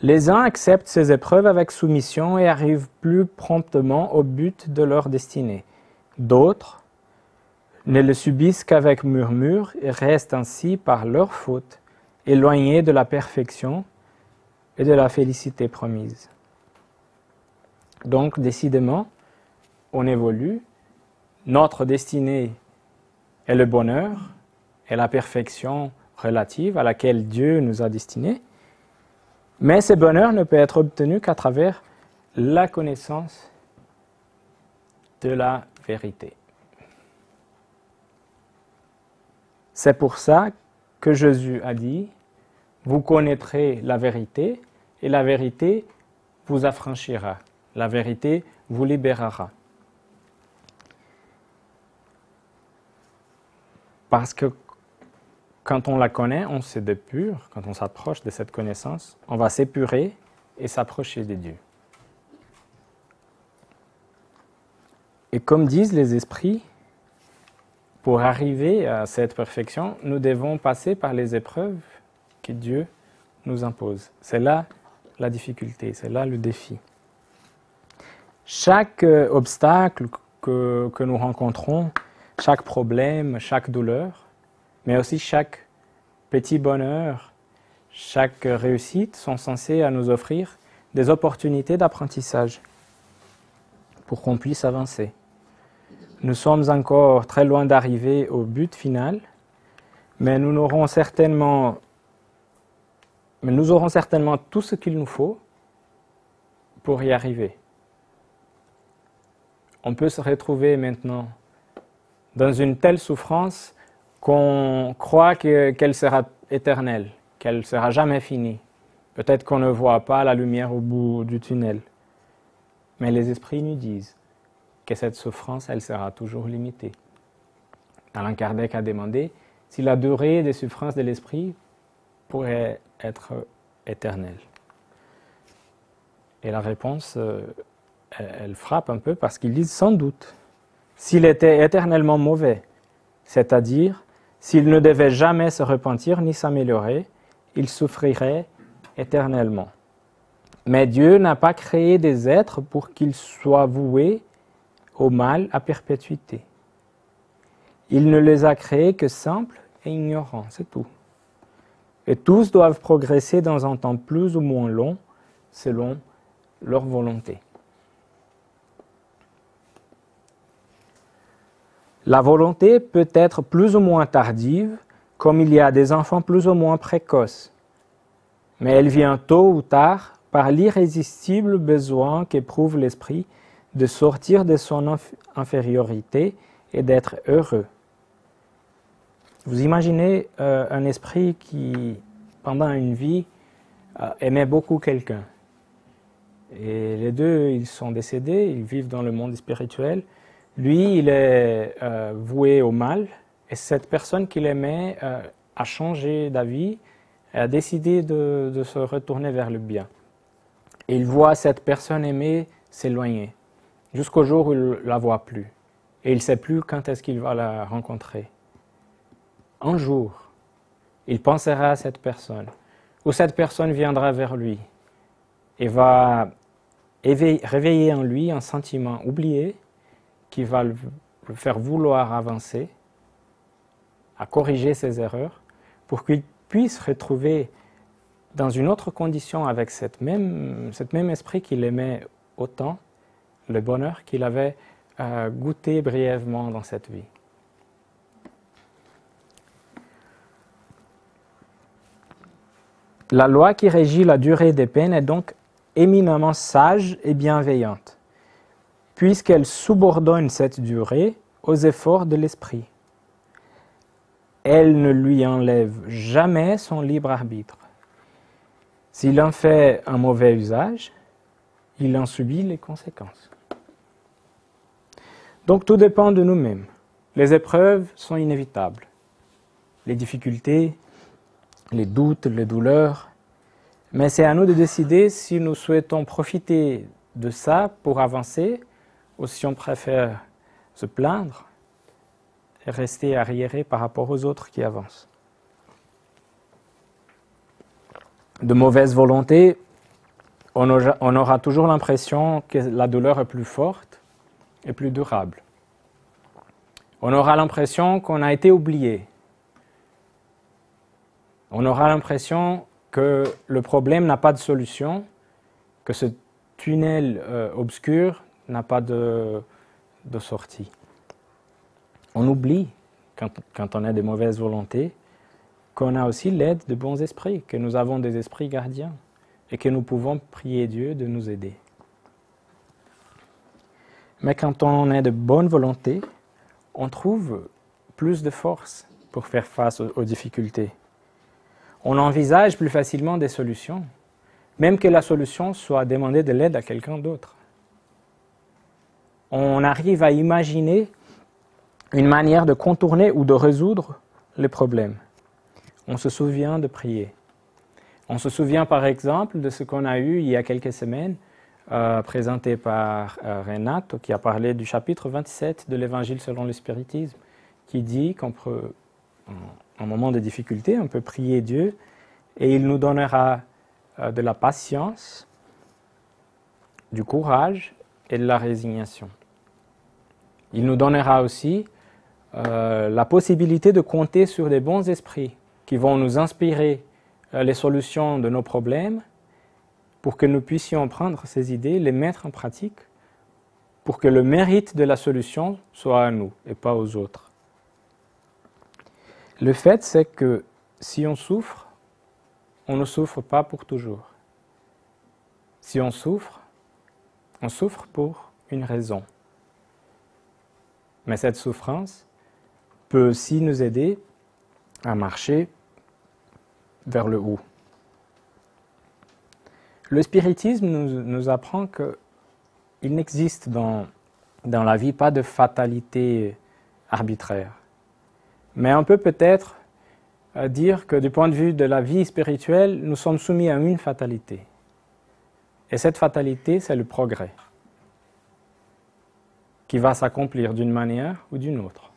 Les uns acceptent ces épreuves avec soumission et arrivent plus promptement au but de leur destinée. D'autres ne le subissent qu'avec murmure et restent ainsi, par leur faute, éloignés de la perfection et de la félicité promise. Donc, décidément, on évolue. Notre destinée est le bonheur et la perfection relative à laquelle Dieu nous a destinés. Mais ce bonheur ne peut être obtenu qu'à travers la connaissance de la vérité. C'est pour ça que Jésus a dit, vous connaîtrez la vérité et la vérité vous affranchira. La vérité vous libérera. Parce que quand on la connaît, on se dépure. Quand on s'approche de cette connaissance, on va s'épurer et s'approcher de Dieu. Et comme disent les esprits, pour arriver à cette perfection, nous devons passer par les épreuves que Dieu nous impose. C'est là la difficulté, c'est là le défi. Chaque obstacle que nous rencontrons, chaque problème, chaque douleur, mais aussi chaque petit bonheur, chaque réussite sont censés à nous offrir des opportunités d'apprentissage pour qu'on puisse avancer. Nous sommes encore très loin d'arriver au but final, mais nous aurons certainement tout ce qu'il nous faut pour y arriver. On peut se retrouver maintenant dans une telle souffrance qu'on croit qu'elle sera éternelle, qu'elle ne sera jamais finie. Peut-être qu'on ne voit pas la lumière au bout du tunnel. Mais les esprits nous disent que cette souffrance, elle sera toujours limitée. Allan Kardec a demandé si la durée des souffrances de l'esprit pourrait être éternelle. Et la réponse, elle frappe un peu parce qu'ils disent sans doute, s'il était éternellement mauvais, c'est-à-dire s'il ne devait jamais se repentir ni s'améliorer, il souffrirait éternellement. Mais Dieu n'a pas créé des êtres pour qu'ils soient voués au mal à perpétuité. Il ne les a créés que simples et ignorants, c'est tout. Et tous doivent progresser dans un temps plus ou moins long, selon leur volonté. La volonté peut être plus ou moins tardive, comme il y a des enfants plus ou moins précoces. Mais elle vient tôt ou tard par l'irrésistible besoin qu'éprouve l'esprit de sortir de son infériorité et d'être heureux. Vous imaginez un esprit qui, pendant une vie, aimait beaucoup quelqu'un. Et les deux, ils sont décédés, ils vivent dans le monde spirituel. Lui, il est voué au mal, et cette personne qu'il aimait a changé d'avis, a décidé de se retourner vers le bien. Et il voit cette personne aimée s'éloigner, jusqu'au jour où il ne la voit plus. Et il ne sait plus quand est-ce qu'il va la rencontrer. Un jour, il pensera à cette personne, ou cette personne viendra vers lui et va réveiller en lui un sentiment oublié qui va le faire vouloir avancer, à corriger ses erreurs, pour qu'il puisse retrouver dans une autre condition avec cet même esprit qu'il aimait autant, le bonheur qu'il avait goûté brièvement dans cette vie. La loi qui régit la durée des peines est donc éminemment sage et bienveillante, puisqu'elle subordonne cette durée aux efforts de l'esprit. Elle ne lui enlève jamais son libre arbitre. S'il en fait un mauvais usage, il en subit les conséquences. Donc tout dépend de nous-mêmes. Les épreuves sont inévitables. Les difficultés, les doutes, les douleurs. Mais c'est à nous de décider si nous souhaitons profiter de ça pour avancer ou si on préfère se plaindre et rester arriéré par rapport aux autres qui avancent. De mauvaise volonté, on aura toujours l'impression que la douleur est plus forte et plus durable. On aura l'impression qu'on a été oublié. On aura l'impression que le problème n'a pas de solution, que ce tunnel obscur n'a pas de sortie. On oublie, quand on a de mauvaises volontés, qu'on a aussi l'aide de bons esprits, que nous avons des esprits gardiens et que nous pouvons prier Dieu de nous aider. Mais quand on est de bonne volonté, on trouve plus de force pour faire face aux difficultés. On envisage plus facilement des solutions, même que la solution soit demander de l'aide à quelqu'un d'autre. On arrive à imaginer une manière de contourner ou de résoudre les problèmes. On se souvient de prier. On se souvient par exemple de ce qu'on a eu il y a quelques semaines, présenté par Renato, qui a parlé du chapitre 27 de l'Évangile selon le spiritisme, qui dit qu'en moment de difficulté, on peut prier Dieu et il nous donnera de la patience, du courage et de la résignation. Il nous donnera aussi la possibilité de compter sur des bons esprits qui vont nous inspirer les solutions de nos problèmes pour que nous puissions prendre ces idées, les mettre en pratique, pour que le mérite de la solution soit à nous et pas aux autres. Le fait, c'est que si on souffre, on ne souffre pas pour toujours. Si on souffre pour une raison. Mais cette souffrance peut aussi nous aider à marcher vers le haut. Le spiritisme nous apprend qu'il n'existe dans la vie pas de fatalité arbitraire. Mais on peut peut-être dire que du point de vue de la vie spirituelle, nous sommes soumis à une fatalité. Et cette fatalité, c'est le progrès, qui va s'accomplir d'une manière ou d'une autre.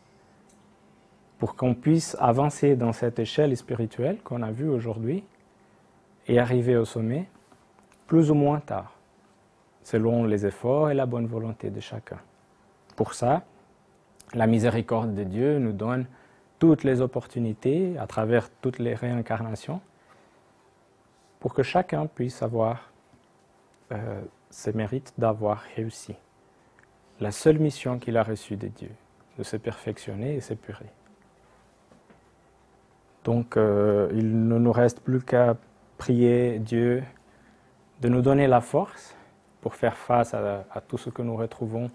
Pour qu'on puisse avancer dans cette échelle spirituelle qu'on a vue aujourd'hui et arriver au sommet, plus ou moins tard, selon les efforts et la bonne volonté de chacun. Pour ça, la miséricorde de Dieu nous donne toutes les opportunités à travers toutes les réincarnations pour que chacun puisse avoir ce mérite d'avoir réussi. La seule mission qu'il a reçue de Dieu, de se perfectionner et s'épurer. Donc, il ne nous reste plus qu'à prier Dieu de nous donner la force pour faire face à tout ce que nous retrouvons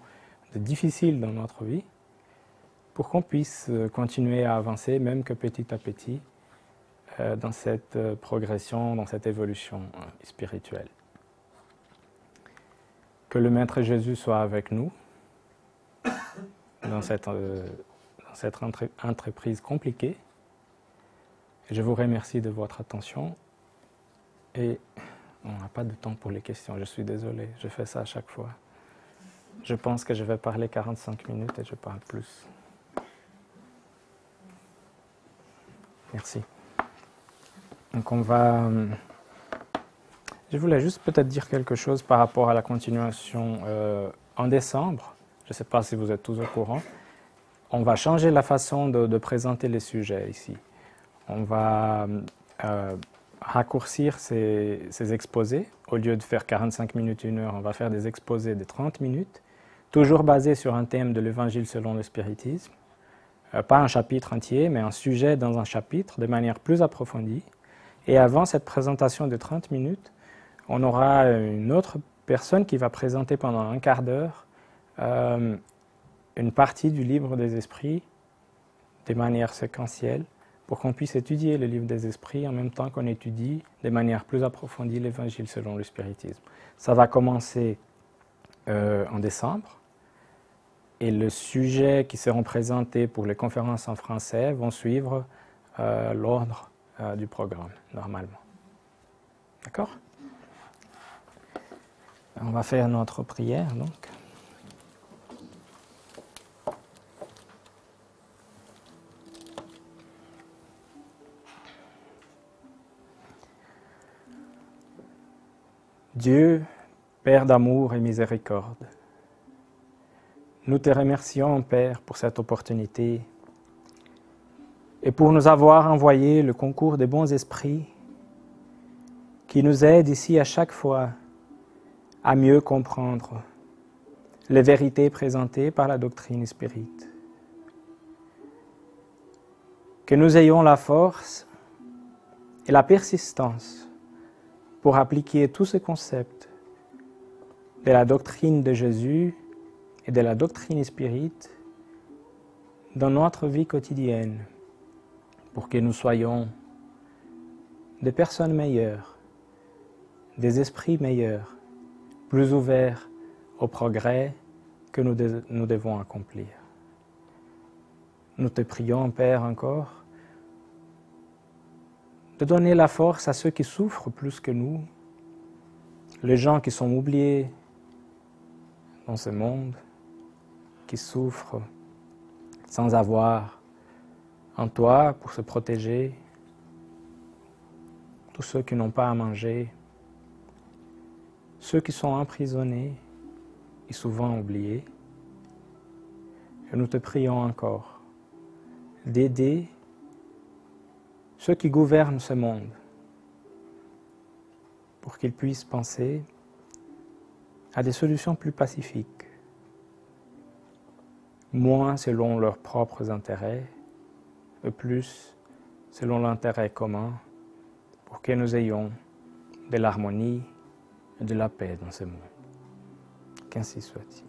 de difficile dans notre vie, pour qu'on puisse continuer à avancer, même que petit à petit, dans cette progression, dans cette évolution spirituelle. Que le Maître Jésus soit avec nous dans cette entreprise compliquée. Je vous remercie de votre attention et on n'a pas de temps pour les questions, je suis désolé, je fais ça à chaque fois. Je pense que je vais parler 45 minutes et je parle plus. Merci. Donc je voulais juste peut-être dire quelque chose par rapport à la continuation en décembre. Je ne sais pas si vous êtes tous au courant. On va changer la façon de présenter les sujets ici. On va raccourcir ces exposés. Au lieu de faire 45 minutes, 1 heure, on va faire des exposés de 30 minutes, toujours basés sur un thème de l'Évangile selon le spiritisme. Pas un chapitre entier, mais un sujet dans un chapitre de manière plus approfondie. Et avant cette présentation de 30 minutes, on aura une autre personne qui va présenter pendant un quart d'heure une partie du livre des esprits de manière séquentielle pour qu'on puisse étudier le livre des esprits en même temps qu'on étudie de manière plus approfondie l'Évangile selon le spiritisme. Ça va commencer en décembre et les sujets qui seront présentés pour les conférences en français vont suivre l'ordre du programme, normalement. D'accord ? On va faire notre prière, donc. Dieu, Père d'amour et miséricorde, nous te remercions, Père, pour cette opportunité et pour nous avoir envoyé le concours des bons esprits qui nous aide ici à chaque fois à mieux comprendre les vérités présentées par la doctrine spirite. Que nous ayons la force et la persistance pour appliquer tous ces concepts de la doctrine de Jésus et de la doctrine spirite dans notre vie quotidienne, pour que nous soyons des personnes meilleures, des esprits meilleurs, plus ouverts au progrès que nous devons accomplir. Nous te prions, Père, encore, de donner la force à ceux qui souffrent plus que nous, les gens qui sont oubliés dans ce monde, qui souffrent sans avoir en toi pour se protéger, tous ceux qui n'ont pas à manger, ceux qui sont emprisonnés et souvent oubliés. Et nous te prions encore d'aider ceux qui gouvernent ce monde pour qu'ils puissent penser à des solutions plus pacifiques, moins selon leurs propres intérêts, mais plus selon l'intérêt commun, pour que nous ayons de l'harmonie et de la paix dans ce monde. Qu'ainsi soit-il.